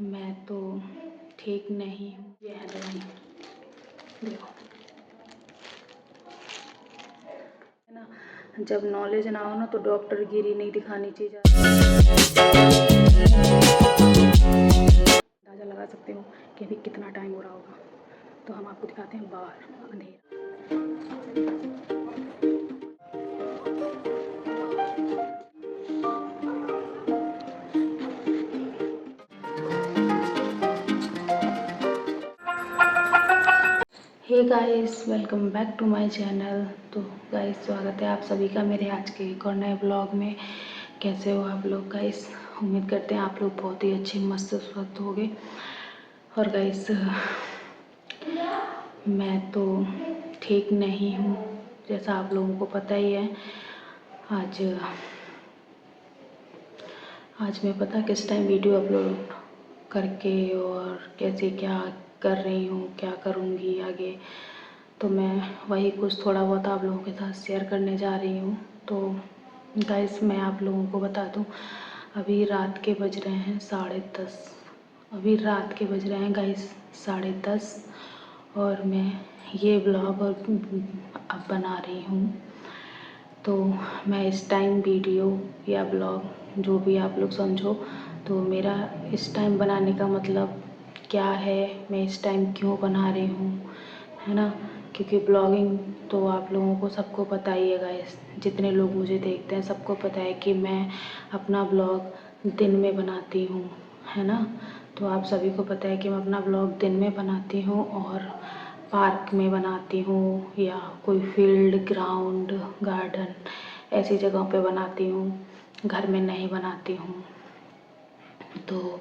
मैं तो ठीक नहीं हूँ। ये है दवाई, देखो है ना। जब नॉलेज ना हो ना तो डॉक्टर गिरी नहीं दिखानी चाहिए। अंदाज़ा लगा सकते हो कि अभी कितना टाइम हो रहा होगा। तो हम आपको दिखाते हैं बाहर अंधेरा। Hey guys, welcome back to my channel. तो गाइस, स्वागत है आप सभी का मेरे आज के एक और नए ब्लॉग में। कैसे हो आप लोग गाइस? उम्मीद करते हैं आप लोग बहुत ही अच्छे मस्त स्वस्थ होंगे। और गाइस, मैं तो ठीक नहीं हूँ, जैसा आप लोगों को पता ही है। आज मैं पता किस टाइम वीडियो अपलोड करके और कैसे क्या कर रही हूँ, क्या करूँगी आगे, तो मैं वही कुछ थोड़ा बहुत आप लोगों के साथ शेयर करने जा रही हूँ। तो गाइस, मैं आप लोगों को बता दूँ, अभी रात के बज रहे हैं 10:30। अभी रात के बज रहे हैं गाइस 10:30 और मैं ये ब्लॉग अब बना रही हूँ। तो मैं इस टाइम वीडियो या ब्लॉग जो भी आप लोग समझो, तो मेरा इस टाइम बनाने का मतलब क्या है, मैं इस टाइम क्यों बना रही हूँ, है ना। क्योंकि ब्लॉगिंग तो आप लोगों को सबको पता ही है गाइस, जितने लोग मुझे देखते हैं सबको पता है कि मैं अपना ब्लॉग दिन में बनाती हूँ, है ना। तो आप सभी को पता है कि मैं अपना ब्लॉग दिन में बनाती हूँ और पार्क में बनाती हूँ या कोई फील्ड, ग्राउंड, गार्डन ऐसी जगहों पे बनाती हूँ, घर में नहीं बनाती हूँ। तो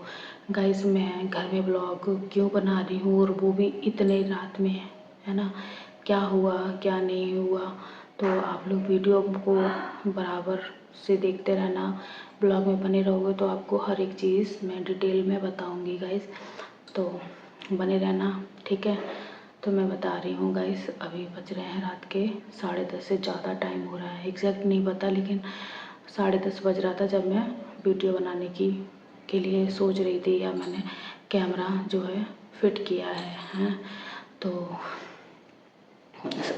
गाइस, मैं घर में ब्लॉग क्यों बना रही हूँ और वो भी इतने रात में, है ना। क्या हुआ क्या नहीं हुआ, तो आप लोग वीडियो को बराबर से देखते रहना। ब्लॉग में बने रहोगे तो आपको हर एक चीज़ मैं डिटेल में बताऊँगी गाइस, तो बने रहना, ठीक है। तो मैं बता रही हूँ गाइस, अभी बज रहे हैं रात के 10:30 से ज़्यादा टाइम हो रहा है, एग्जैक्ट नहीं पता, लेकिन 10:30 बज रहा था जब मैं वीडियो बनाने के लिए सोच रही थी, या मैंने कैमरा जो है फिट किया है। तो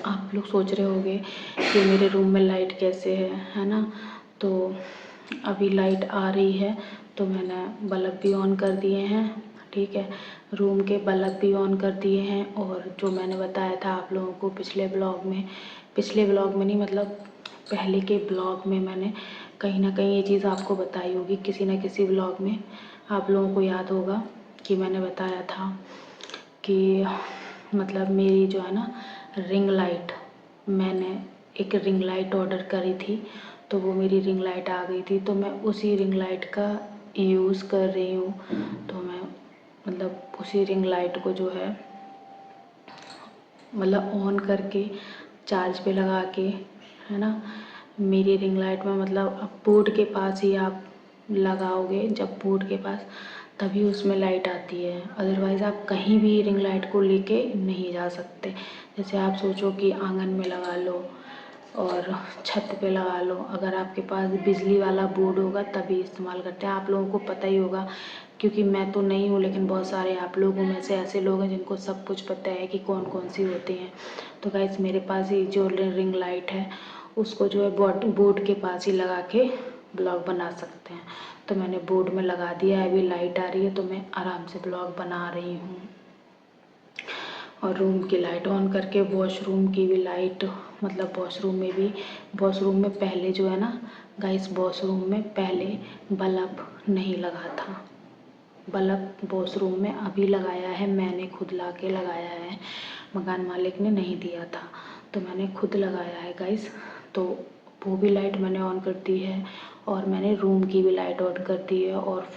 आप लोग सोच रहे होंगे कि मेरे रूम में लाइट कैसे है ना। तो अभी लाइट आ रही है, तो मैंने बल्ब भी ऑन कर दिए हैं, ठीक है। रूम के बल्ब भी ऑन कर दिए हैं, और जो मैंने बताया था आप लोगों को पिछले ब्लॉग में नहीं, मतलब पहले के ब्लॉग में मैंने कहीं ना कहीं ये चीज़ आपको बताई होगी, किसी न किसी ब्लॉग में आप लोगों को याद होगा कि मैंने बताया था कि मतलब मेरी जो है ना रिंग लाइट, मैंने एक रिंग लाइट ऑर्डर करी थी, तो वो मेरी रिंग लाइट आ गई थी, तो मैं उसी रिंग लाइट का यूज़ कर रही हूँ। तो मैं मतलब उसी रिंग लाइट को जो है मतलब ऑन करके चार्ज पे लगा के, है ना। मेरी रिंग लाइट में मतलब अब बोर्ड के पास ही आप लगाओगे, जब बोर्ड के पास, तभी उसमें लाइट आती है, अदरवाइज़ आप कहीं भी रिंग लाइट को लेके नहीं जा सकते। जैसे आप सोचो कि आंगन में लगा लो और छत पे लगा लो, अगर आपके पास बिजली वाला बोर्ड होगा तभी इस्तेमाल करते हैं। आप लोगों को पता ही होगा, क्योंकि मैं तो नहीं हूँ, लेकिन बहुत सारे आप लोगों में से ऐसे लोग हैं जिनको सब कुछ पता है कि कौन कौन सी होती हैं। तो गाइस, मेरे पास ये जो रिंग लाइट है उसको जो है बोर्ड के पास ही लगा के ब्लॉग बना सकते हैं। तो मैंने बोर्ड में लगा दिया है, अभी लाइट आ रही है तो मैं आराम से ब्लॉग बना रही हूँ। और रूम की लाइट ऑन करके वॉशरूम की भी लाइट, मतलब वॉशरूम में पहले जो है ना गाइस, वॉशरूम में पहले बल्ब नहीं लगा था। बल्ब वॉशरूम में अभी लगाया है, मैंने खुद ला के लगाया है, मकान मालिक ने नहीं दिया था, तो मैंने खुद लगाया है गाइस। तो वो भी लाइट मैंने ऑन कर दी है, और मैंने रूम की भी लाइट ऑन कर दी है, और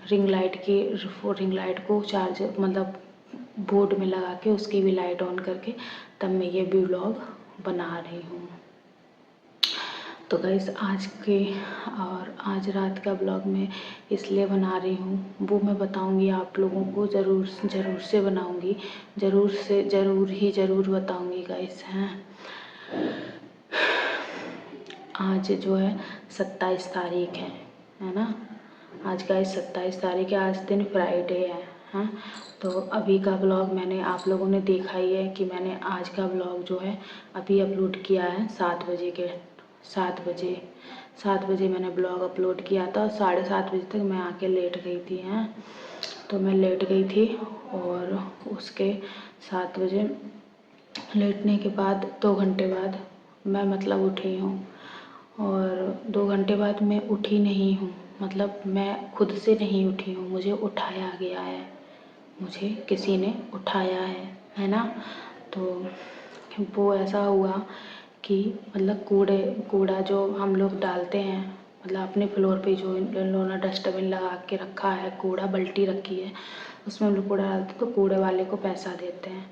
रिंग लाइट को चार्ज मतलब बोर्ड में लगा के उसकी भी लाइट ऑन करके तब मैं ये ब्लॉग बना रही हूँ। तो गाइस, आज रात का ब्लॉग मैं इसलिए बना रही हूँ, वो मैं बताऊँगी आप लोगों को, ज़रूर से बनाऊँगी, ज़रूर बताऊँगी गाइस हैं। आज जो है 27 तारीख है ना। आज का 27 तारीख है, आज दिन फ्राइडे है। हाँ, तो अभी का ब्लॉग मैंने आप लोगों ने देखा ही है कि मैंने आज का ब्लॉग जो है अभी अपलोड किया है 7 बजे मैंने ब्लॉग अपलोड किया था। 7:30 बजे तक मैं आके लेट गई थी। हैं, तो मैं लेट गई थी और उसके 7 बजे लेटने के बाद 2 घंटे बाद मैं मतलब उठी हूँ। और 2 घंटे बाद मैं उठी नहीं हूँ, मतलब मैं खुद से नहीं उठी हूँ, मुझे उठाया गया है, मुझे किसी ने उठाया है ना। तो वो ऐसा हुआ कि मतलब कूड़ा जो हम लोग डालते हैं, मतलब अपने फ्लोर पे जो इन लोगों ने डस्टबिन लगा के रखा है, कूड़ा बाल्टी रखी है, उसमें हम लोग कूड़ा डालते हैं तो कूड़े वाले को पैसा देते हैं।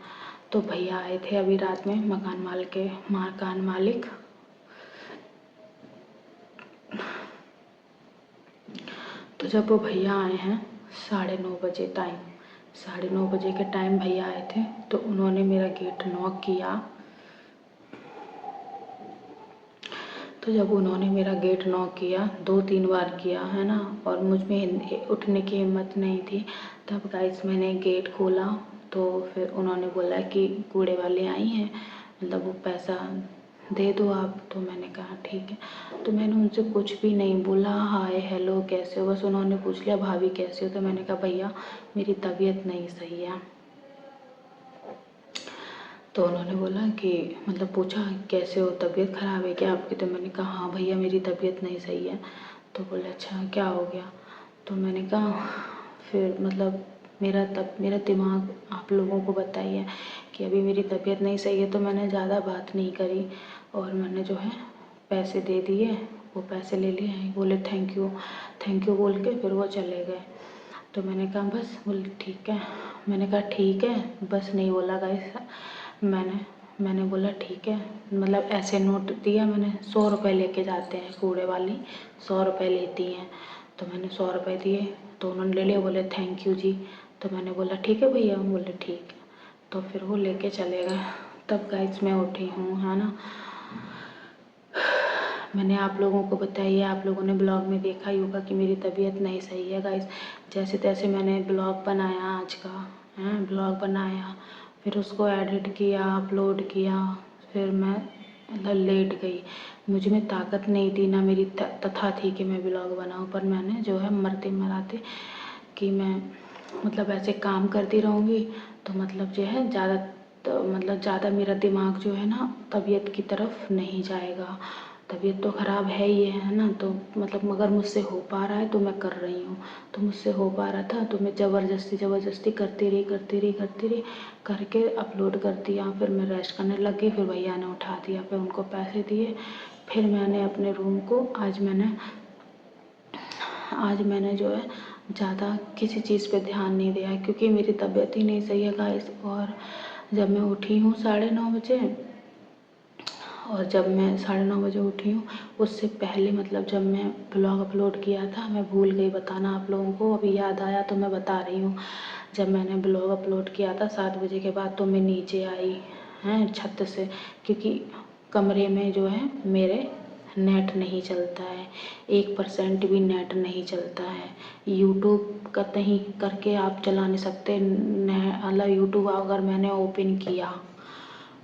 तो भैया आए थे अभी रात में, मकान मालिक। तो जब वो भैया आए हैं 9:30 बजे के टाइम भैया आए थे, तो उन्होंने मेरा गेट नॉक किया। तो जब उन्होंने मेरा गेट नॉक किया 2-3 बार किया, है ना, और मुझ में उठने की हिम्मत नहीं थी, तब गाइस मैंने गेट खोला। तो फिर उन्होंने बोला कि कूड़े वाले आई हैं, मतलब वो पैसा दे दो आप। तो मैंने कहा ठीक है। तो मैंने उनसे कुछ भी नहीं बोला, हाय हेलो कैसे हो, बस उन्होंने पूछ लिया भाभी कैसे हो। तो मैंने कहा भैया मेरी तबीयत नहीं सही है। तो उन्होंने बोला कि मतलब पूछा कैसे हो, तबीयत ख़राब है क्या आपकी। तो मैंने कहा हाँ भैया मेरी तबीयत नहीं सही है। तो बोले अच्छा क्या हो गया। तो मैंने कहा फिर मतलब मेरा दिमाग आप लोगों को बताइए कि अभी मेरी तबीयत नहीं सही है। तो मैंने ज़्यादा बात नहीं करी और मैंने जो है पैसे दे दिए, वो पैसे ले लिए। बोले थैंक यू बोल के फिर वो चले गए। तो मैंने कहा बस, बोले ठीक है। मैंने कहा ठीक है बस, नहीं बोला गाइस। मैंने बोला ठीक है, मतलब ऐसे नोट दिया मैंने। 100 रुपये लेके जाते हैं कूड़े वाली, 100 रुपये लेती हैं। तो मैंने 100 रुपये दिए, तो उन्होंने ले लिया, बोले थैंक यू जी। तो मैंने बोला ठीक है भैया, बोले ठीक है। तो फिर वो लेके चले गए। तब गाइस मैं उठी हूँ, है ना। मैंने आप लोगों को बताया, आप लोगों ने ब्लॉग में देखा ही होगा कि मेरी तबीयत नहीं सही है गाइस। जैसे तैसे मैंने ब्लॉग बनाया आज का, है ब्लॉग बनाया, फिर उसको एडिट किया, अपलोड किया, फिर मैं मतलब लेट गई। मुझ में ताकत नहीं थी, ना मेरी तथा थी कि मैं ब्लॉग बनाऊँ, पर मैंने जो है मरते मराते कि मैं मतलब ऐसे काम करती रहूँगी तो मतलब जो है ज़्यादा मेरा दिमाग जो है ना तबीयत की तरफ नहीं जाएगा। तबीयत तो ख़राब है ही है ना, तो मतलब मगर मुझसे हो पा रहा है तो मैं कर रही हूँ। तो मुझसे हो पा रहा था तो मैं ज़बरदस्ती करती रही करके अपलोड कर दिया। फिर मैं रेस्ट करने लग गई, फिर भैया ने उठा दिया, फिर उनको पैसे दिए। फिर मैंने अपने रूम को आज मैंने जो है ज़्यादा किसी चीज़ पे ध्यान नहीं दिया है, क्योंकि मेरी तबीयत ही नहीं सही है गाइस। और जब मैं उठी हूँ 9:30 बजे, और जब मैं 9:30 बजे उठी हूँ, उससे पहले मतलब जब मैं ब्लॉग अपलोड किया था, मैं भूल गई बताना आप लोगों को, अभी याद आया तो मैं बता रही हूँ। जब मैंने ब्लॉग अपलोड किया था 7 बजे के बाद, तो मैं नीचे आई हैं छत से, क्योंकि कमरे में जो है मेरे नेट नहीं चलता है, 1% भी नेट नहीं चलता है। यूट्यूब का कहीं करके आप चला नहीं सकते, मतलब यूट्यूब अगर मैंने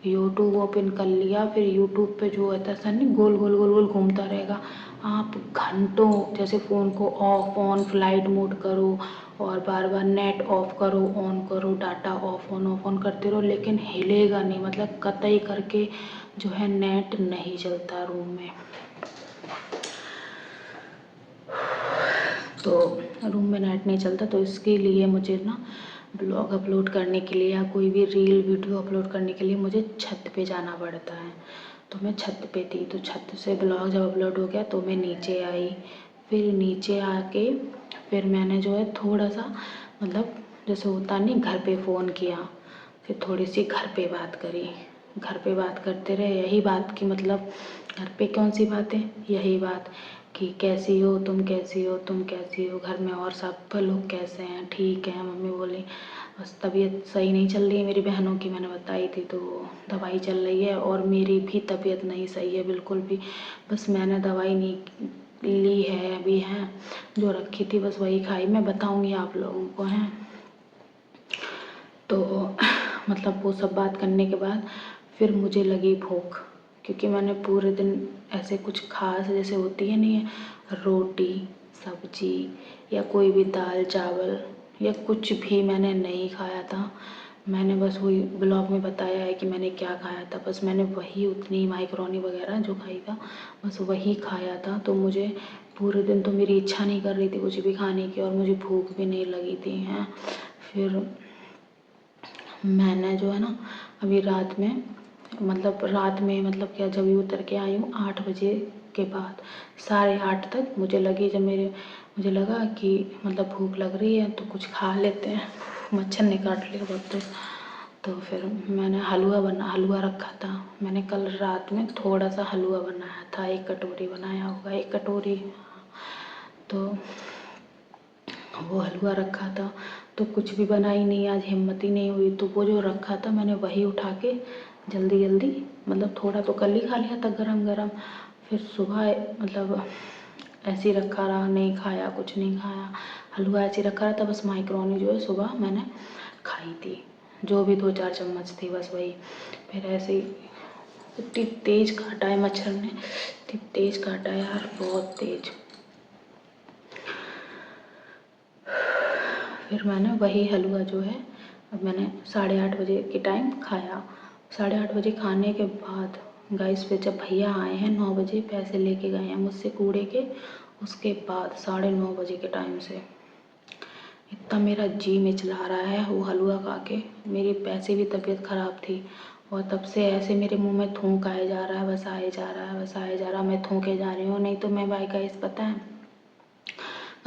यूट्यूब ओपन कर लिया, फिर यूट्यूब पे जो होता है सर नहीं गोल गोल गोल गोल घूमता रहेगा। आप घंटों जैसे फ़ोन को ऑफ ऑन फ्लाइट मोड करो और बार बार नेट ऑफ करो ऑन करो, डाटा ऑफ ऑन करते रहो, लेकिन हिलेगा नहीं, मतलब कतई करके जो है नेट नहीं चलता रूम में। तो रूम में नेट नहीं चलता, तो इसके लिए मुझे ना ब्लॉग अपलोड करने के लिए या कोई भी रील वीडियो अपलोड करने के लिए मुझे छत पे जाना पड़ता है। तो मैं छत पे थी, तो छत से ब्लॉग जब अपलोड हो गया तो मैं नीचे आई। फिर नीचे आके फिर मैंने जो है थोड़ा सा मतलब जैसे होता नहीं, घर पे फ़ोन किया, फिर थोड़ी सी घर पे बात करी। घर पे बात करते रहे, यही बात की मतलब घर पे कौन सी बातें, यही बात कि कैसी हो तुम, कैसी हो तुम, कैसी हो, घर में और सब लोग कैसे हैं, ठीक है। मम्मी बोली बस तबीयत सही नहीं चल रही है मेरी बहनों की, मैंने बताई थी, तो दवाई चल रही है, और मेरी भी तबीयत नहीं सही है बिल्कुल भी। बस मैंने दवाई नहीं ली है अभी है, जो रखी थी बस वही खाई। मैं बताऊंगी आप लोगों को हैं। तो मतलब वो सब बात करने के बाद फिर मुझे लगी भूख, क्योंकि मैंने पूरे दिन ऐसे कुछ खास जैसे होती है नहीं है, रोटी सब्जी या कोई भी दाल चावल या कुछ भी मैंने नहीं खाया था। मैंने बस वही ब्लॉग में बताया है कि मैंने क्या खाया था, बस मैंने वही उतनी माइक्रोनी वगैरह जो खाई था बस वही खाया था। तो मुझे पूरे दिन तो मेरी इच्छा नहीं कर रही थी कुछ भी खाने की और मुझे भूख भी नहीं लगी थी हैं। फिर मैंने जो है ना अभी रात में मतलब क्या, जब भी उतर के आई हूँ 8 बजे के बाद 8:30 तक मुझे लगा कि मतलब भूख लग रही है तो कुछ खा लेते हैं, मच्छर ने काट लिया बहुत तेज। तो फिर मैंने हलवा रखा था, मैंने कल रात में थोड़ा सा हलवा बनाया था, 1 कटोरी बनाया होगा, 1 कटोरी। तो वो हलवा रखा था तो कुछ भी बनाई नहीं, आज हिम्मत ही नहीं हुई। तो वो जो रखा था मैंने वही उठा के जल्दी जल्दी मतलब थोड़ा तो कल ही खा लिया था गरम गरम। फिर सुबह मतलब ऐसे ही रखा रहा, नहीं खाया, कुछ नहीं खाया, हलवा ऐसे ही रखा रहा था। बस माइक्रोनी जो है सुबह मैंने खाई थी, जो भी 2-4 चम्मच थी बस वही। फिर ऐसे ही इतनी तेज़ काटा है मच्छर ने, इतनी तेज़ काटा है यार, बहुत तेज़। फिर मैंने वही हलवा जो है अब मैंने 8:30 बजे के टाइम खाया। 8:30 बजे खाने के बाद गाइस फिर जब भैया आए हैं 9 बजे, पैसे लेके गए हैं मुझसे कूड़े के, उसके बाद 9:30 बजे के टाइम से इतना मेरा जी मिचला रहा है वो हलवा खा के। मेरी वैसे भी तबीयत ख़राब थी और तब से ऐसे मेरे मुंह में थूक आए जा रहा है, बस आए जा रहा है, बस आए जा रहा है, मैं थूके जा रही हूँ। नहीं तो मैं भाई गाइस पता है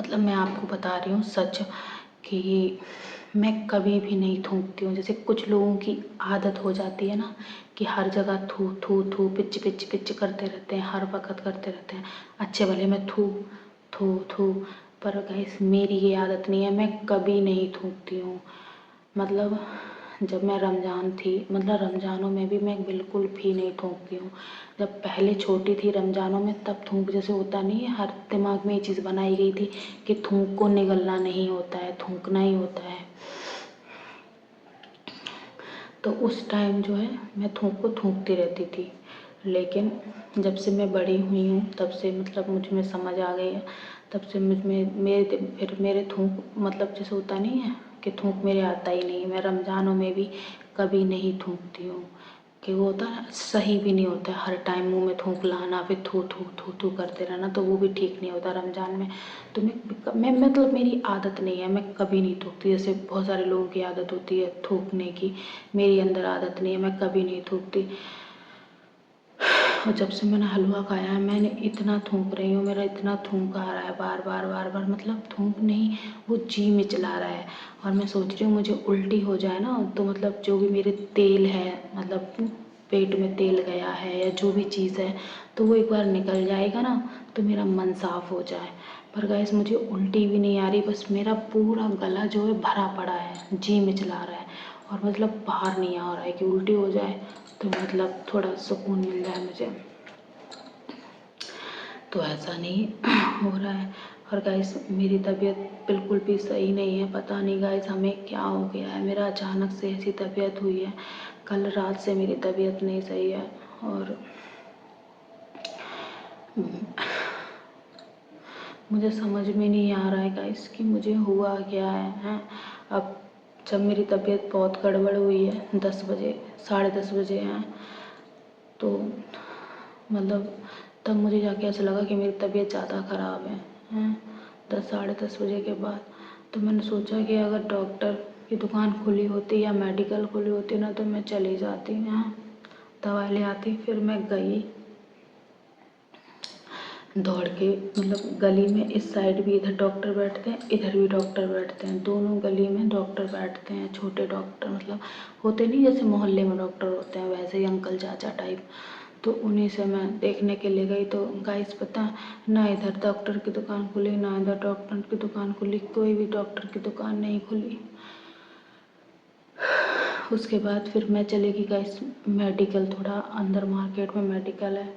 मतलब मैं आपको बता रही हूँ सच कि मैं कभी भी नहीं थूकती हूँ। जैसे कुछ लोगों की आदत हो जाती है ना कि हर जगह थू थू थू पिच पिच पिच करते रहते हैं, हर वक्त करते रहते हैं, अच्छे भले में थू थू थू। पर गाइस मेरी ये आदत नहीं है, मैं कभी नहीं थूकती हूँ। मतलब जब मैं रमज़ान थी, मतलब रमज़ानों में भी मैं बिल्कुल भी नहीं थूकती हूँ। जब पहले छोटी थी रमज़ानों में तब थूक जैसे होता नहीं है, हर दिमाग में ये चीज़ बनाई गई थी कि थूक को निगलना नहीं होता है, थूकना ही होता है। तो उस टाइम जो है मैं थूक को थूकती रहती थी। लेकिन जब से मैं बड़ी हुई हूँ तब से मतलब मुझ में समझ आ गई है, तब से मुझ में मेरे थूक मतलब जैसे होता नहीं है कि थूक मेरे आता ही नहीं। मैं रमज़ानों में भी कभी नहीं थूकती हूँ कि वो होता है सही भी नहीं होता है, हर टाइम मुंह में थूक लाना फिर थू थू थू थू करते रहना, तो वो भी ठीक नहीं होता रमज़ान में। तो मैं मतलब मेरी आदत नहीं है, मैं कभी नहीं थूकती। जैसे बहुत सारे लोगों की आदत होती है थूकने की, मेरी अंदर आदत नहीं है, मैं कभी नहीं थूकती। और जब से मैंने हलवा खाया है मैंने इतना थूक रही हूँ, मेरा इतना थूक आ रहा है बार बार बार बार, मतलब थूक नहीं वो जी मिचला रहा है। और मैं सोच रही हूँ मुझे उल्टी हो जाए ना तो मतलब जो भी मेरे तेल है मतलब पेट में तेल गया है या जो भी चीज़ है तो वो एक बार निकल जाएगा ना तो मेरा मन साफ हो जाए। पर गाइस मुझे उल्टी भी नहीं आ रही, बस मेरा पूरा गला जो है भरा पड़ा है, जी मिचला रहा है और मतलब बाहर नहीं आ रहा है कि उल्टी हो जाए तो मतलब थोड़ा सुकून मिल जाए मुझे। तो ऐसा नहीं हो रहा है। और गाइस मेरी तबीयत बिल्कुल भी सही नहीं है, पता नहीं गाइस हमें क्या हो गया है, मेरा अचानक से ऐसी तबीयत हुई है। कल रात से मेरी तबीयत नहीं सही है और मुझे समझ में नहीं आ रहा है गाइस कि मुझे हुआ क्या है, हैं। अब जब मेरी तबीयत बहुत गड़बड़ हुई है 10 बजे 10:30 बजे हैं तो मतलब तब मुझे जाके ऐसा लगा कि मेरी तबीयत ज़्यादा ख़राब है, हैं। 10 बजे के बाद तो मैंने सोचा कि अगर डॉक्टर की दुकान खुली होती या मेडिकल खुली होती ना तो मैं चली जाती, हैं, दवा ले आती। फिर मैं गई दौड़ के, मतलब गली में इस साइड भी इधर डॉक्टर बैठते हैं, इधर भी डॉक्टर बैठते हैं, दोनों गली में डॉक्टर बैठते हैं, छोटे डॉक्टर मतलब होते नहीं जैसे मोहल्ले में डॉक्टर होते हैं वैसे ही अंकल चाचा टाइप। तो उन्हीं से मैं देखने के लिए गई तो गाइस पता ना इधर डॉक्टर की दुकान खुली ना इधर डॉक्टर की दुकान खुली, कोई भी डॉक्टर की दुकान नहीं खुली। उसके बाद फिर मैं चली गई गाइस मेडिकल, थोड़ा अंदर मार्केट में मेडिकल है।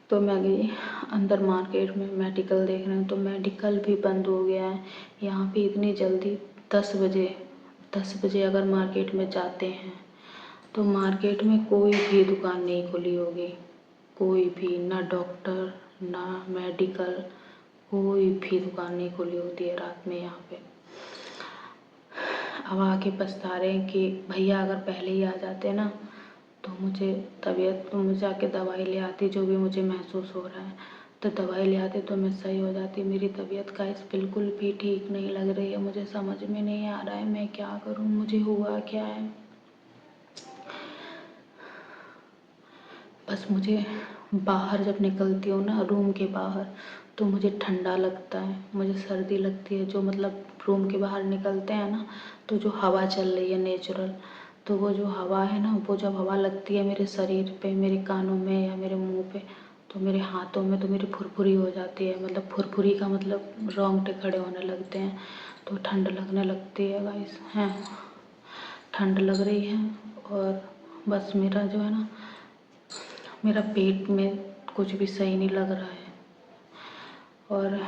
तो मैं गई अंदर मार्केट में मेडिकल देखने, तो मेडिकल भी बंद हो गया है यहाँ पे इतनी जल्दी। 10 बजे अगर मार्केट में जाते हैं तो मार्केट में कोई भी दुकान नहीं खुली होगी, कोई भी, ना डॉक्टर ना मेडिकल, कोई भी दुकान नहीं खुली होती है रात में यहाँ पे। अब आके पछता रहे हैं कि भैया अगर पहले ही आ जाते ना तो मुझे आके दवाई ले आती, जो भी मुझे महसूस हो रहा है तो दवाई ले आती तो मैं सही हो जाती। मेरी तबीयत गाइस बिल्कुल भी ठीक नहीं लग रही है, मुझे समझ में नहीं आ रहा है मैं क्या करूँ, मुझे हुआ क्या है। बस मुझे बाहर जब निकलती हूँ ना रूम के बाहर तो मुझे ठंडा लगता है, मुझे सर्दी लगती है। जो मतलब रूम के बाहर निकलते हैं ना तो जो हवा चल रही है नेचुरल, तो वो जो हवा है ना, वो जब हवा लगती है मेरे शरीर पे, मेरे कानों में या मेरे मुंह पे, तो मेरे हाथों में तो मेरी फुरफुरी हो जाती है। मतलब फुरफुरी का मतलब रोंगटे खड़े होने लगते हैं, तो ठंड लगने लगती है गाइस हैं, ठंड लग रही है। और बस मेरा जो है ना, मेरा पेट में कुछ भी सही नहीं लग रहा है। और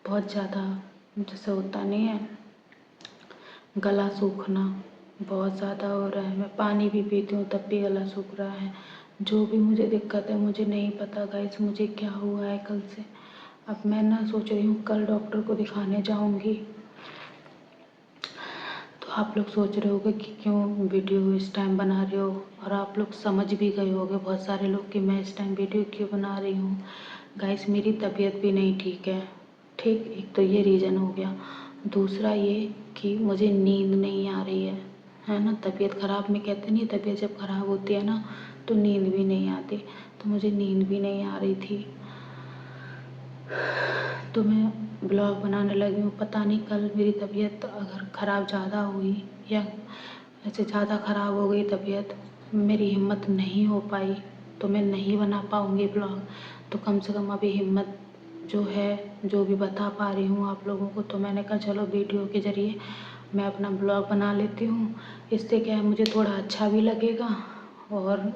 बहुत ज़्यादा जैसे होता नहीं है, गला सूखना बहुत ज़्यादा हो रहा है। मैं पानी भी पीती हूँ तब भी गला सूख रहा है। जो भी मुझे दिक्कत है मुझे नहीं पता गाइस मुझे क्या हुआ है कल से। अब मैं ना सोच रही हूँ कल डॉक्टर को दिखाने जाऊँगी। तो आप लोग सोच रहे होगे कि क्यों वीडियो इस टाइम बना रहे हो, और आप लोग समझ भी गए होगे बहुत सारे लोग कि मैं इस टाइम वीडियो क्यों बना रही हूँ। गाइस मेरी तबीयत भी नहीं ठीक है, ठीक, एक तो ये रीज़न हो गया। दूसरा ये कि मुझे नींद नहीं आ रही है ना। तबीयत ख़राब में कहते नहीं, तबीयत जब ख़राब होती है ना तो नींद भी नहीं आती, तो मुझे नींद भी नहीं आ रही थी। तो मैं ब्लॉग बनाने लगी हूँ। पता नहीं कल मेरी तबीयत अगर ख़राब ज़्यादा हुई या ऐसे ज़्यादा ख़राब हो गई तबीयत, मेरी हिम्मत नहीं हो पाई तो मैं नहीं बना पाऊँगी ब्लॉग। तो कम से कम अभी हिम्मत जो है, जो भी बता पा रही हूँ आप लोगों को, तो मैंने कहा चलो वीडियो के ज़रिए मैं अपना ब्लॉग बना लेती हूँ। इससे क्या है, मुझे थोड़ा अच्छा भी लगेगा। और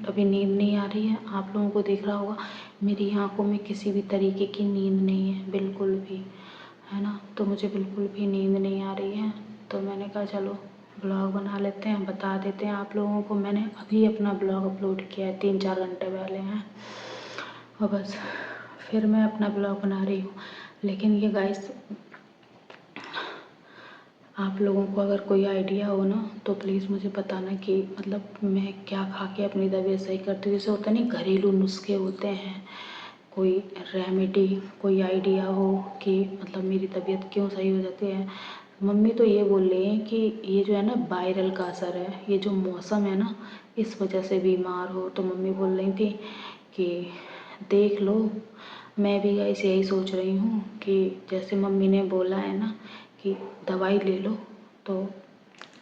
अभी नींद नहीं आ रही है, आप लोगों को दिख रहा होगा मेरी आँखों में किसी भी तरीके की नींद नहीं है बिल्कुल भी, है ना। तो मुझे बिल्कुल भी नींद नहीं आ रही है, तो मैंने कहा चलो ब्लॉग बना लेते हैं, बता देते हैं आप लोगों को। मैंने अभी अपना ब्लॉग अपलोड किया है 3-4 घंटे पहले हैं, और बस फिर मैं अपना ब्लॉग बना रही हूँ। लेकिन ये गाइस आप लोगों को अगर कोई आइडिया हो ना तो प्लीज़ मुझे बताना कि मतलब मैं क्या खा के अपनी तबीयत सही करती हूँ। जैसे होता नहीं घरेलू नुस्खे होते हैं, कोई रेमेडी, कोई आइडिया हो कि मतलब मेरी तबीयत क्यों सही हो जाती है। मम्मी तो ये बोल रही हैं कि ये जो है ना वायरल का असर है, ये जो मौसम है ना इस वजह से बीमार हो। तो मम्मी बोल रही थी कि देख लो। मैं भी गाइस यही सोच रही हूँ कि जैसे मम्मी ने बोला है ना कि दवाई ले लो, तो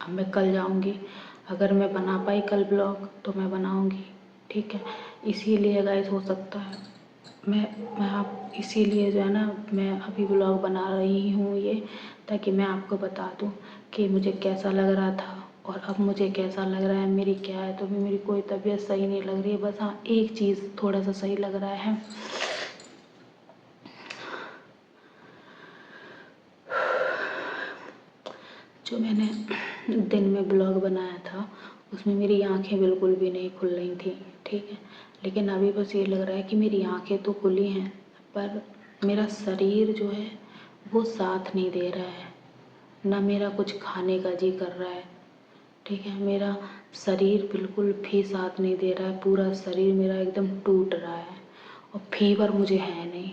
अब मैं कल जाऊँगी। अगर मैं बना पाई कल ब्लॉग तो मैं बनाऊँगी, ठीक है। इसीलिए गाइस हो सकता है मैं आप इसीलिए जो है ना मैं अभी ब्लॉग बना रही हूँ ये, ताकि मैं आपको बता दूँ कि मुझे कैसा लग रहा था और अब मुझे कैसा लग रहा है, मेरी क्या है। तो मेरी कोई तबीयत सही नहीं लग रही है, बस हाँ एक चीज़ थोड़ा सा सही लग रहा है। जो मैंने दिन में ब्लॉग बनाया था उसमें मेरी आंखें बिल्कुल भी नहीं खुल रही थी, ठीक है। लेकिन अभी बस ये लग रहा है कि मेरी आंखें तो खुली हैं पर मेरा शरीर जो है वो साथ नहीं दे रहा है, ना मेरा कुछ खाने का जी कर रहा है, ठीक है। मेरा शरीर बिल्कुल भी साथ नहीं दे रहा है, पूरा शरीर मेरा एकदम टूट रहा है। और फीवर मुझे है नहीं,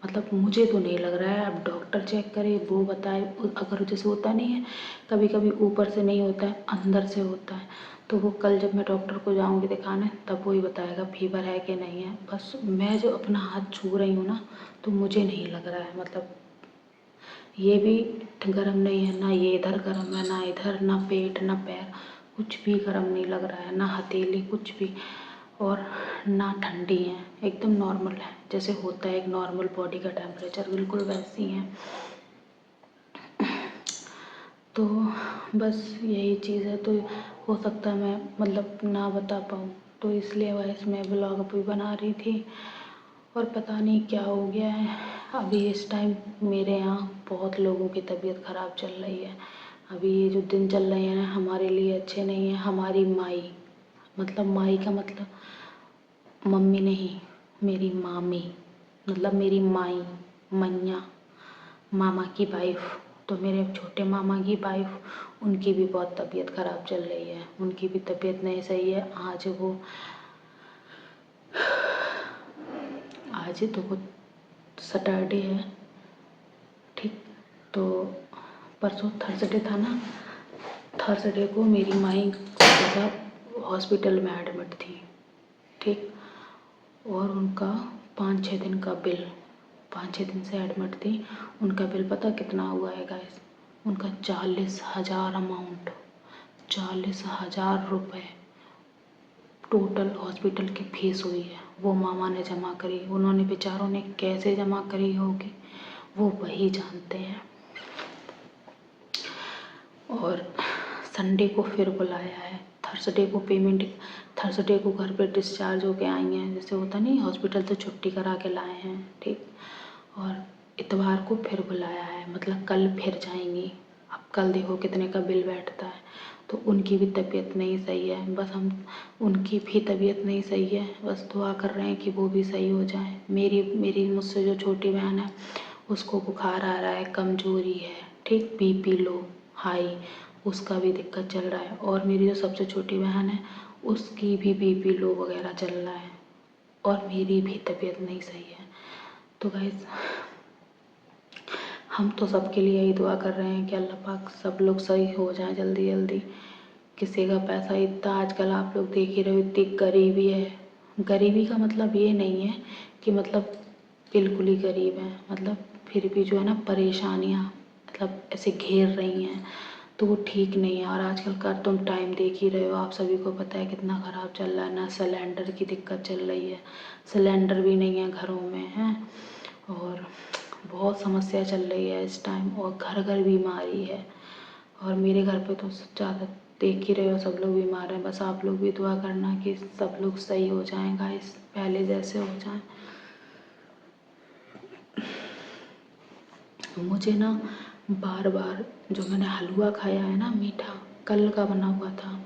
मतलब मुझे तो नहीं लग रहा है। अब डॉक्टर चेक करे वो बताए, अगर जैसे होता नहीं है कभी कभी ऊपर से नहीं होता है अंदर से होता है, तो वो कल जब मैं डॉक्टर को जाऊंगी दिखाने तब वो ही बताएगा फीवर है कि नहीं है। बस मैं जो अपना हाथ छू रही हूँ ना तो मुझे नहीं लग रहा है, मतलब ये भी गर्म नहीं है, ना ये इधर गर्म है ना इधर, ना पेट ना पैर, कुछ भी गर्म नहीं लग रहा है, ना हथेली कुछ भी, और ना ठंडी है, एकदम नॉर्मल है जैसे होता है एक नॉर्मल बॉडी का टेम्परेचर, बिल्कुल वैसी है। तो बस यही चीज़ है। तो हो सकता है मैं मतलब ना बता पाऊँ, तो इसलिए गाइस मैं ब्लॉग अभी बना रही थी। और पता नहीं क्या हो गया है, अभी इस टाइम मेरे यहाँ बहुत लोगों की तबीयत ख़राब चल रही है। अभी ये जो दिन चल रहे हैं ना हमारे लिए अच्छे नहीं हैं। हमारी माई, मतलब माई का मतलब मम्मी नहीं, मेरी मामी, मतलब मेरी माई, मैया, मामा की वाइफ, तो मेरे छोटे मामा की वाइफ, उनकी भी बहुत तबीयत ख़राब चल रही है। उनकी भी तबीयत नहीं सही है। आज तो सैटरडे है, ठीक, तो परसों थर्सडे था ना, थर्सडे को मेरी माई हॉस्पिटल में एडमिट थी, ठीक। और उनका 5-6 दिन का बिल, 5-6 दिन से एडमिट थी। उनका बिल पता कितना हुआ है गाइस? उनका 40,000 अमाउंट, 40,000 रुपये टोटल हॉस्पिटल की फीस हुई है। वो मामा ने जमा करी, उन्होंने बेचारों ने कैसे जमा करी होगी वो वही जानते हैं। और संडे को फिर बुलाया है, थर्सडे को पेमेंट, थर्सडे को घर पे डिस्चार्ज होके आई हैं, जैसे होता नहीं हॉस्पिटल से छुट्टी करा के लाए हैं, ठीक। और इतवार को फिर बुलाया है, मतलब कल फिर जाएंगी। अब कल देखो कितने का बिल बैठता है। तो उनकी भी तबीयत नहीं सही है, बस हम उनकी भी तबीयत नहीं सही है, बस दुआ कर रहे हैं कि वो भी सही हो जाए। मेरी मुझसे जो छोटी बहन है उसको बुखार आ रहा है, कमज़ोरी है, ठीक, बीपी लो, हाई, उसका भी दिक्कत चल रहा है। और मेरी जो सबसे छोटी बहन है उसकी भी बीपी लो वगैरह चल रहा है, और मेरी भी तबीयत नहीं सही है। तो गाइस हम तो सबके लिए यही दुआ कर रहे हैं कि अल्लाह पाक सब लोग सही हो जाएं जल्दी जल्दी। किसी का पैसा इतना आजकल आप लोग देख ही रहे हो, इतनी गरीबी है। गरीबी का मतलब ये नहीं है कि मतलब बिल्कुल ही गरीब है, मतलब फिर भी जो है ना परेशानियाँ मतलब ऐसे घेर रही हैं, तो वो ठीक नहीं है। और आजकल का तुम टाइम देख ही रहे हो, आप सभी को पता है कितना ख़राब चल रहा है ना। सिलेंडर की दिक्कत चल रही है, सिलेंडर भी नहीं है घरों में हैं, और बहुत समस्या चल रही है इस टाइम, और घर घर बीमारी है। और मेरे घर पे तो ज़्यादा देख ही रहे हो, सब लोग बीमार हैं। बस आप लोग भी दुआ करना कि सब लोग सही हो जाएं गाइस, पहले जैसे हो जाएं। मुझे ना बार बार जो मैंने हलवा खाया है ना मीठा, कल का बना हुआ था,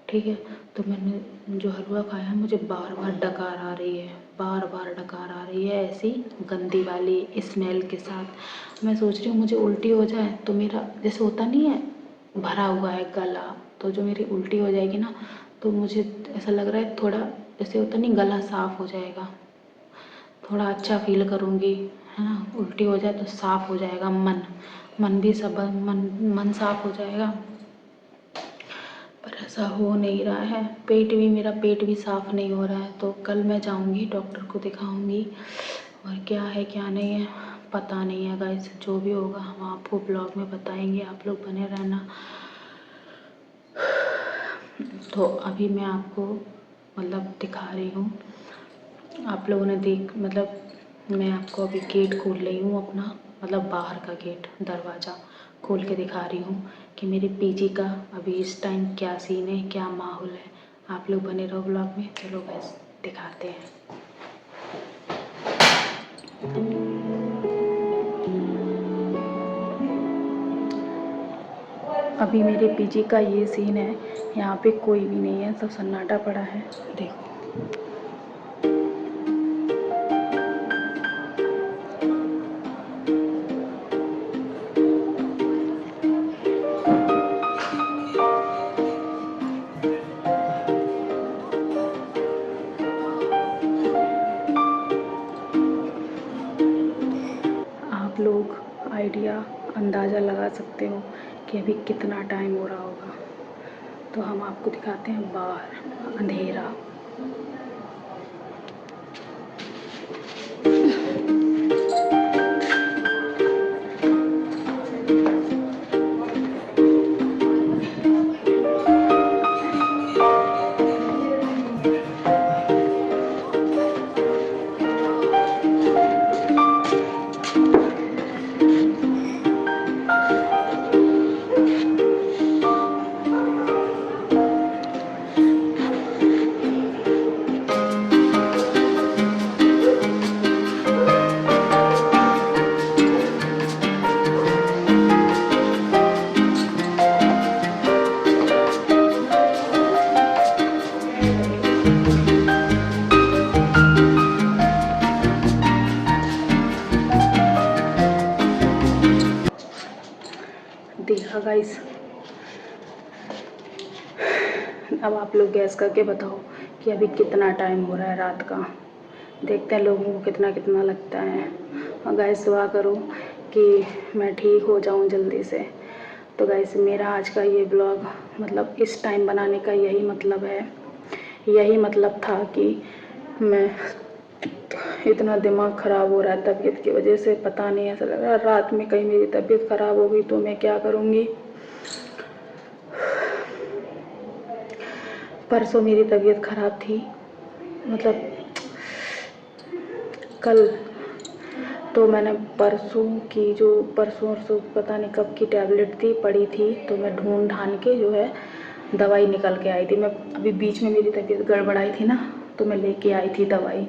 ठीक है, तो मैंने जो हलवा खाया है मुझे बार बार डकार आ रही है, बार बार डकार आ रही है, ऐसी गंदी वाली स्मेल के साथ। मैं सोच रही हूँ मुझे उल्टी हो जाए तो मेरा जैसे होता नहीं है भरा हुआ है गला, तो जो मेरी उल्टी हो जाएगी ना तो मुझे ऐसा लग रहा है थोड़ा जैसे होता नहीं गला साफ़ हो जाएगा, थोड़ा अच्छा फील करूँगी, है ना। उल्टी हो जाए तो साफ़ हो जाएगा मन, मन भी सब मन साफ़ हो जाएगा। पर ऐसा हो नहीं रहा है, मेरा पेट भी साफ़ नहीं हो रहा है। तो कल मैं जाऊँगी डॉक्टर को दिखाऊँगी, और क्या है क्या नहीं है पता नहीं है गाइस। जो भी होगा हम आपको ब्लॉग में बताएंगे, आप लोग बने रहना। तो अभी मैं आपको मतलब दिखा रही हूँ, आप लोगों ने मतलब मैं आपको अभी गेट खोल रही हूँ अपना, मतलब बाहर का गेट दरवाज़ा खोल के दिखा रही हूँ कि मेरे पीजी का अभी इस टाइम क्या सीन है, क्या माहौल है। आप लोग बने रहो ब्लॉग में। चलो बस दिखाते हैं। अभी मेरे पीजी का ये सीन है, यहाँ पे कोई भी नहीं है, सब सन्नाटा पड़ा है, देखो। आप लोग आइडिया अंदाज़ा लगा सकते हो कि अभी कितना टाइम हो रहा होगा। तो हम आपको दिखाते हैं बाहर अंधेरा। गाइस, अब आप लोग गैस करके बताओ कि अभी कितना टाइम हो रहा है रात का। देखते हैं लोगों को कितना कितना लगता है। और गाइस दुआ करो कि मैं ठीक हो जाऊं जल्दी से। तो गाइस मेरा आज का ये ब्लॉग मतलब इस टाइम बनाने का यही मतलब है, यही मतलब था कि मैं इतना दिमाग ख़राब हो रहा है तबीयत की वजह से, पता नहीं, ऐसा लग रहा है रात में कहीं मेरी तबीयत ख़राब हो गई तो मैं क्या करूँगी। परसों मेरी तबीयत ख़राब थी, मतलब कल, तो मैंने परसों पता नहीं कब की टैबलेट थी पड़ी थी, तो मैं ढूंढ ढांड के जो है दवाई निकल के आई थी। मैं अभी बीच में मेरी तबीयत गड़बड़ाई थी ना, तो मैं लेके आई थी दवाई,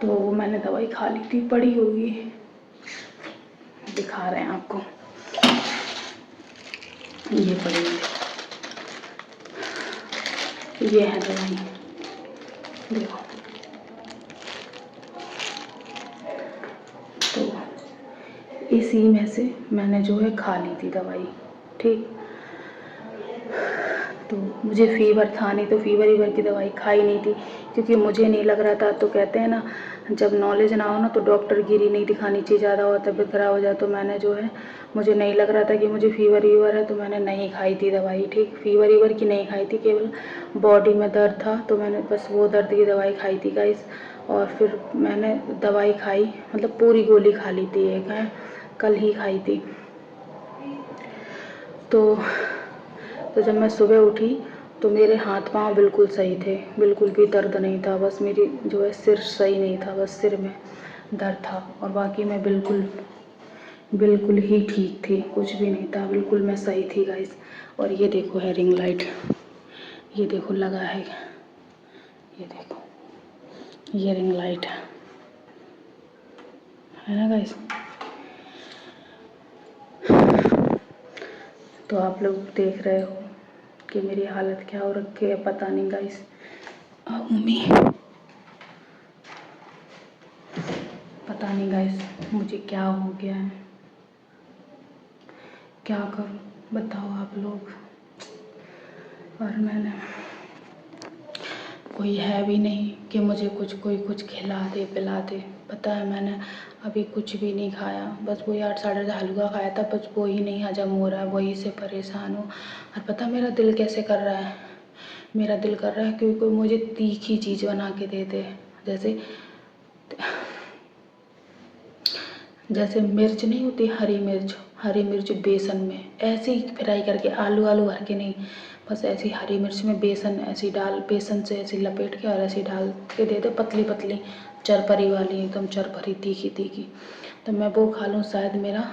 तो वो मैंने दवाई खा ली थी, पड़ी होगी, दिखा रहे हैं आपको, ये पड़ी है, ये है दवाई, देखो। तो इसी में से मैंने जो है खा ली थी दवाई, ठीक। तो मुझे फ़ीवर था नहीं, तो फ़ीवर की दवाई खाई नहीं थी, क्योंकि मुझे नहीं लग रहा था। तो कहते हैं ना, जब नॉलेज ना हो ना तो डॉक्टर गिरी नहीं दिखानी चाहिए ज़्यादा, और तबीयत ख़राब हो जाए। तो मैंने जो है, मुझे नहीं लग रहा था कि मुझे फ़ीवर है, तो मैंने नहीं खाई थी दवाई, ठीक। फ़ीवर की नहीं खाई थी, केवल बॉडी में दर्द था, तो मैंने बस वो दर्द की दवाई खाई थी गाइस। और फिर मैंने दवाई खाई, मतलब पूरी गोली खा ली थी, एक है कल ही खाई थी। तो जब मैं सुबह उठी तो मेरे हाथ पांव बिल्कुल सही थे, बिल्कुल भी दर्द नहीं था। बस मेरी जो है सिर सही नहीं था, बस सिर में दर्द था, और बाकी मैं बिल्कुल ही ठीक थी, कुछ भी नहीं था, बिल्कुल मैं सही थी गाइस। और ये देखो है रिंग लाइट, ये देखो लगा है, ये देखो, ये रिंग लाइट है ना गाइस। तो आप लोग देख रहे हो कि मेरी हालत क्या हो रखी है, पता नहीं गाइस। मम्मी, पता नहीं गाइस मुझे क्या हो गया है, क्या करूं बताओ आप लोग। और मैंने, कोई है भी नहीं कि मुझे कोई कुछ खिला दे पिला दे। पता है मैंने अभी कुछ भी नहीं खाया, बस वही 8 साढ़े 8 हलवा खाया था, बस वही नहीं हजम हो रहा है, वही से परेशान हूँ। और पता मेरा दिल कैसे कर रहा है, मेरा दिल कर रहा है कि कोई मुझे तीखी चीज़ बना के दे दे, जैसे मिर्च नहीं होती, हरी मिर्च बेसन में ऐसे ही फ्राई करके, आलू भर के नहीं, बस ऐसी हरी मिर्च में बेसन बेसन से ऐसी लपेट के और ऐसी डाल के दे दे, पतली पतली चरपरी वाली, एकदम चरपरी तीखी तीखी, तो मैं वो खा लूँ, शायद मेरा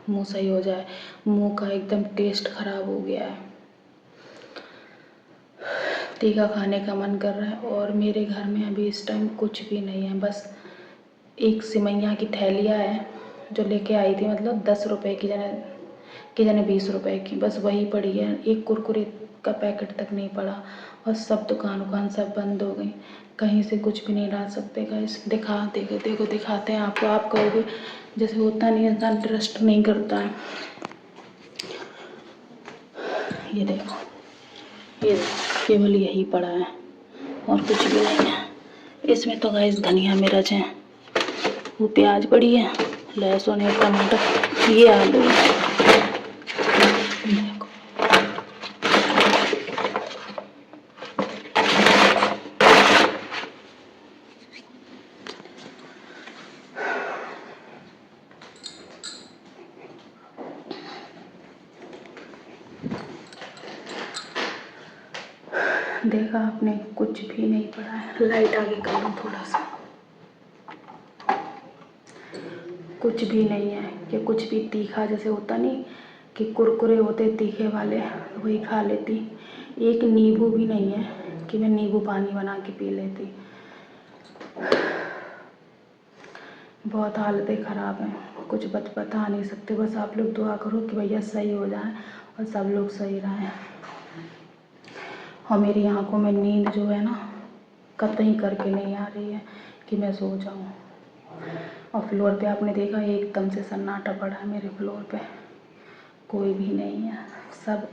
मुंह सही हो जाए। मुंह का एकदम टेस्ट खराब हो गया है, तीखा खाने का मन कर रहा है। और मेरे घर में अभी इस टाइम कुछ भी नहीं है, बस एक सिमैया की थैलियाँ है जो लेके आई थी, मतलब 10 रुपए की जने 20 रुपए की, बस वही पड़ी है। एक कुरकुरे का पैकेट तक नहीं पड़ा, और सब दुकान सब बंद हो गई, कहीं से कुछ भी नहीं ला सकते गाइस। देखो दिखाते हैं आपको, आप कहोगे जैसे होता नहीं, इंसान ट्रस्ट नहीं करता है। ये देखो, ये केवल यही पड़ा है और कुछ भी नहीं है इसमें। तो गाइस धनिया मिर्च है, वो प्याज पड़ी है, लहसुन है, टमाटर, ये आलू है। देखा आपने, कुछ भी नहीं पड़ा है। लाइट आगे कर लो थोड़ा सा, कुछ भी नहीं है कि कुछ भी तीखा, जैसे होता नहीं कि कुरकुरे होते तीखे वाले, वही खा लेती। एक नींबू भी नहीं है कि मैं नींबू पानी बना के पी लेती। बहुत हालतें ख़राब हैं, कुछ बता नहीं सकते। बस आप लोग दुआ करो कि भैया सही हो जाए और सब लोग सही रहें। और मेरी आंखों में नींद जो है ना, कतई करके नहीं आ रही है कि मैं सो जाऊं। और फ्लोर पे आपने देखा एकदम से सन्नाटा पड़ा है मेरे फ्लोर पे, कोई भी नहीं है, सब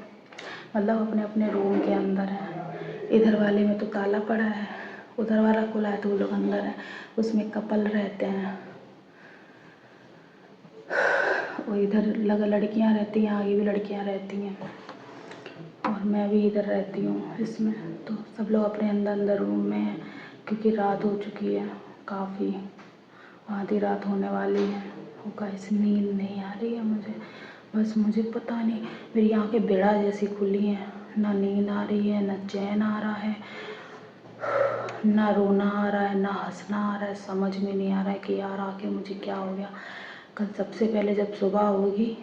मतलब अपने अपने रूम के अंदर है। इधर वाले में तो ताला पड़ा है, उधर वाला खुला है तो वो लोग अंदर है, उसमें कपल रहते हैं। और इधर लड़कियां रहती हैं, आगे भी लड़कियां रहती हैं और मैं भी इधर रहती हूँ इसमें। तो सब लोग अपने अंदर रूम में हैं क्योंकि रात हो चुकी है काफ़ी, आधी रात होने वाली है। और गाइस नींद नहीं आ रही है मुझे, बस मुझे पता नहीं, मेरी आँखें बेड़ा जैसी खुली हैं, ना नींद आ रही है, ना चैन आ रहा है, ना रोना आ रहा है, ना हंसना आ रहा है। समझ में नहीं आ रहा है कि यार आके मुझे क्या हो गया। कल सबसे पहले जब सुबह होगी,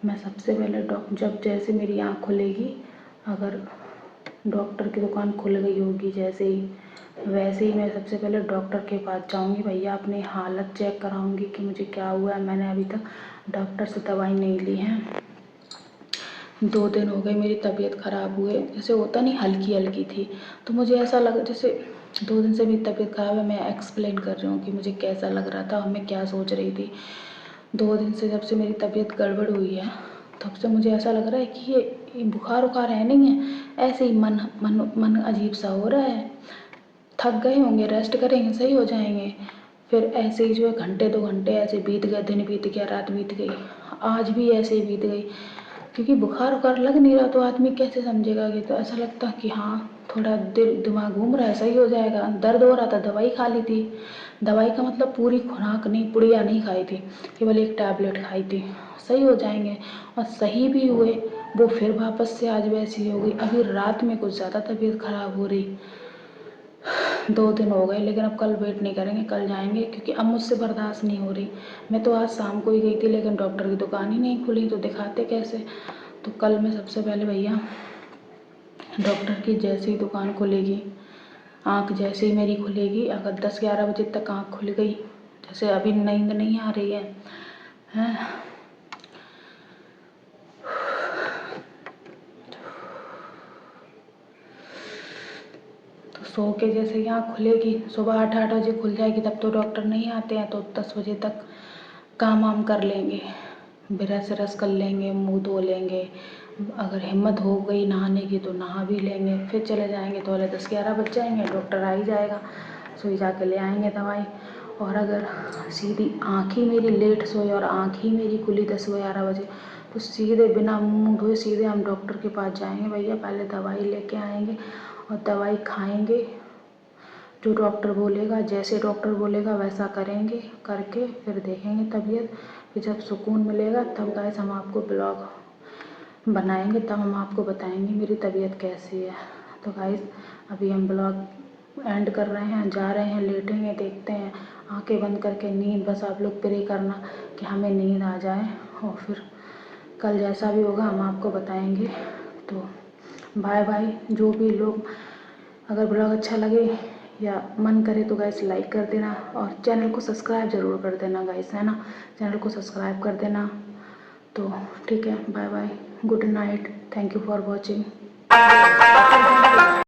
मैं सबसे पहले जब जैसे मेरी आँख खुलेगी, अगर डॉक्टर की दुकान खुल गई होगी जैसे ही, वैसे ही मैं सबसे पहले डॉक्टर के पास जाऊंगी। भैया अपनी हालत चेक कराऊंगी कि मुझे क्या हुआ है। मैंने अभी तक डॉक्टर से दवाई नहीं ली है, 2 दिन हो गए मेरी तबीयत ख़राब हुए, जैसे होता नहीं हल्की हल्की थी, तो मुझे ऐसा लगा जैसे 2 दिन से मेरी तबीयत ख़राब है। मैं एक्सप्लेन कर रही हूँ कि मुझे कैसा लग रहा था और मैं क्या सोच रही थी। 2 दिन से जब से मेरी तबीयत गड़बड़ हुई है, तब से मुझे ऐसा लग रहा है कि ये बुखार उखार है नहीं है, ऐसे ही मन अजीब सा हो रहा है। थक गए होंगे, रेस्ट करेंगे सही हो जाएंगे। फिर ऐसे ही जो है घंटे 2 घंटे ऐसे बीत गए, दिन बीत गया, रात बीत गई, आज भी ऐसे ही बीत गई। क्योंकि बुखार उखार लग नहीं रहा तो आदमी कैसे समझेगा कि, तो ऐसा लगता कि हाँ थोड़ा दिमाग घूम रहा है, सही हो जाएगा। दर्द हो रहा था, दवाई खा ली थी, दवाई का मतलब पूरी खुराक नहीं, पुड़िया नहीं खाई थी, केवल एक टैबलेट खाई थी, सही हो जाएंगे। और सही भी हुए, वो फिर वापस से आज वैसी हो गई। अभी रात में कुछ ज़्यादा तबीयत ख़राब हो रही। 2 दिन हो गए, लेकिन अब कल वेट नहीं करेंगे, कल जाएंगे क्योंकि अब मुझसे बर्दाश्त नहीं हो रही। मैं तो आज शाम को ही गई थी, लेकिन डॉक्टर की दुकान ही नहीं खुली, तो दिखाते कैसे। तो कल मैं सबसे पहले भैया डॉक्टर की जैसे ही दुकान खुलेगी, आँख जैसे ही मेरी खुलेगी, अगर 10-11 बजे तक आँख खुल गई, जैसे अभी नींद नहीं आ रही है, हैं, तो सो के जैसे ही आँख खुलेगी, सुबह 8 बजे खुल जाएगी, तब तो डॉक्टर नहीं आते हैं, तो 10 बजे तक काम वाम कर लेंगे, ब्रश रस कर लेंगे, मुँह धो लेंगे। अगर हिम्मत हो गई नहाने की तो नहा भी लेंगे, फिर चले जाएंगे। तो 10-11 बज जाएंगे, डॉक्टर आ ही जाएगा, सुई जाके ले आएंगे दवाई। और अगर सीधी आँख ही मेरी लेट सोई और आँख ही मेरी खुली 10-11 बजे, तो सीधे बिना मुँह धोए सीधे हम डॉक्टर के पास जाएंगे। भैया पहले दवाई लेके आएंगे और दवाई खाएंगे, जो डॉक्टर बोलेगा, जैसे डॉक्टर बोलेगा वैसा करेंगे, करके फिर देखेंगे तबीयत। फिर जब सुकून मिलेगा तब गाइस हम आपको ब्लॉग बनाएंगे, तब हम आपको बताएंगे मेरी तबीयत कैसी है। तो गाइस अभी हम ब्लॉग एंड कर रहे हैं, जा रहे हैं, लेटेंगे, देखते हैं, आंखें बंद करके नींद। बस आप लोग प्रे करना कि हमें नींद आ जाए, और फिर कल जैसा भी होगा हम आपको बताएंगे। तो बाय बाय। जो भी लोग, अगर ब्लॉग अच्छा लगे या मन करे तो गाइस लाइक कर देना, और चैनल को सब्सक्राइब ज़रूर कर देना गाइस, है ना, चैनल को सब्सक्राइब कर देना। तो ठीक है, bye bye, good night, thank you for watching.